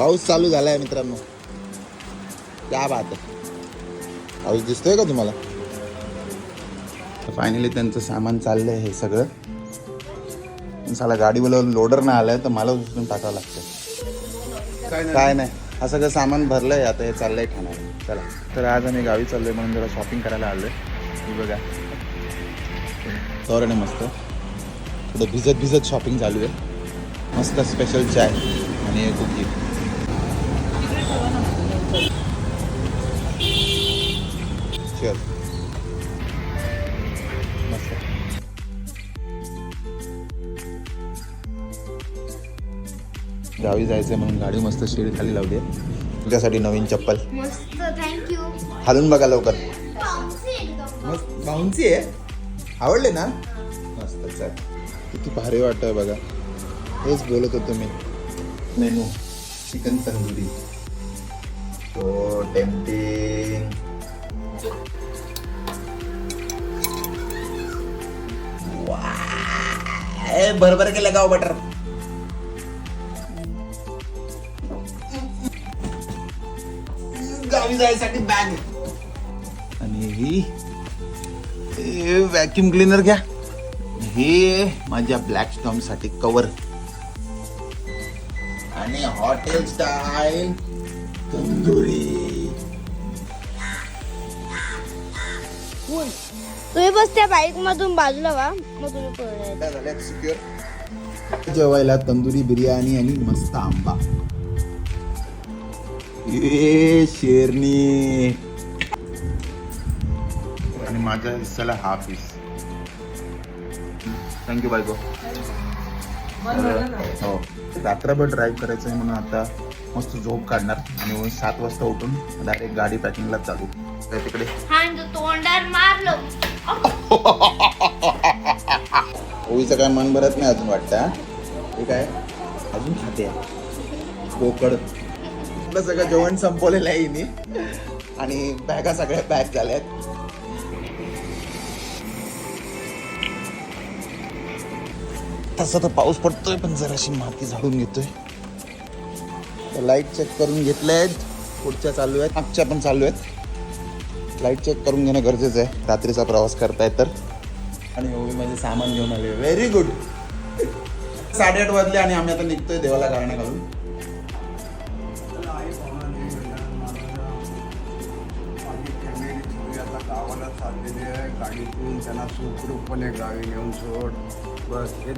पाऊस चालू झालाय मित्रांनो. क्या बात आहे. पाऊस दिसतोय का तुम्हाला? फायनली त्यांचं सामान चाललंय हे सगळं. साला गाडीवाला लोडर नाही आलाय तर मला उचलून टाकावं लागतं. काय नाही, हा सगळं सामान भरलंय. आता हे चाललंय ठाण्याला. चला तर आज आम्ही गावी चाललोय म्हणून जरा शॉपिंग करायला आलोय. ही बघा तोरण मस्त थोडं भिजत भिजत शॉपिंग चालू आहे. मस्त स्पेशल चाय आणि कुकी. चल मस्त. गावी जायचंय म्हणून गाडी मस्त शेड खाली लावली आहे. तुझ्यासाठी नवीन चप्पल मस्त, थँक्यू. घालून बघा लवकर. एकदम मस्त बाउन्सी आहे. आवडले ना? मस्त. चल किती भारी वाटतंय बघा. हेच बोलत होतो मी. Menu chicken tandoori. हो टेम्पटिंग. बरोबर केलं गाव बटर. गावी जायसाठी बॅग आणि ही व्हॅक्युम क्लीनर घ्या. हे माझ्या ब्लॅक स्टॉर्म साठी कवर आणि हॉटेल स्टाईल तंदुरी. तुम्ही बस त्या बाईक मधून बाजूला व्हा, मग तुम्ही पुढे. सिक्युअर जेवायला तंदुरी बिर्याणी आणि मस्त आंबा. ए शेरनी. आणि माझ्या हिस्साला हा पीस. थँक्यू बायको. हो रात्रभर ड्राईव्ह करायचं आहे म्हणून आता मस्त झोप काढणार आणि 7 वाजता उठून डायरेक्ट गाडी पॅकिंगला चालू. तिकडे तोंडार मारलो. ओळीचं काय मन भरत नाही अजून वाटतं. हे काय अजून खाते बोकड. आपलं सगळं जेवण संपवलेलं आहे हिने आणि बॅगा सगळ्या पॅक झाल्यात. तसं तर पाऊस पडतोय पण जराशी माती झाडून घेतोय. लाईट चेक करून घेतल्यात. पुढच्या चालू आहेत, मागच्या पण चालू आहेत. लाईट चेक करून घेणं गरजेचं आहे रात्रीचा प्रवास करताय तर. आणि ओवी माझे सामान घेऊन आले. Very good. 8:30 वाजले आणि आम्ही आता निघतोय देवाला गाणं घालून. गावाला चाललेली आहे. गाडीतून त्यांना सुखरूपपणे गावी नेऊन सोड. बस हे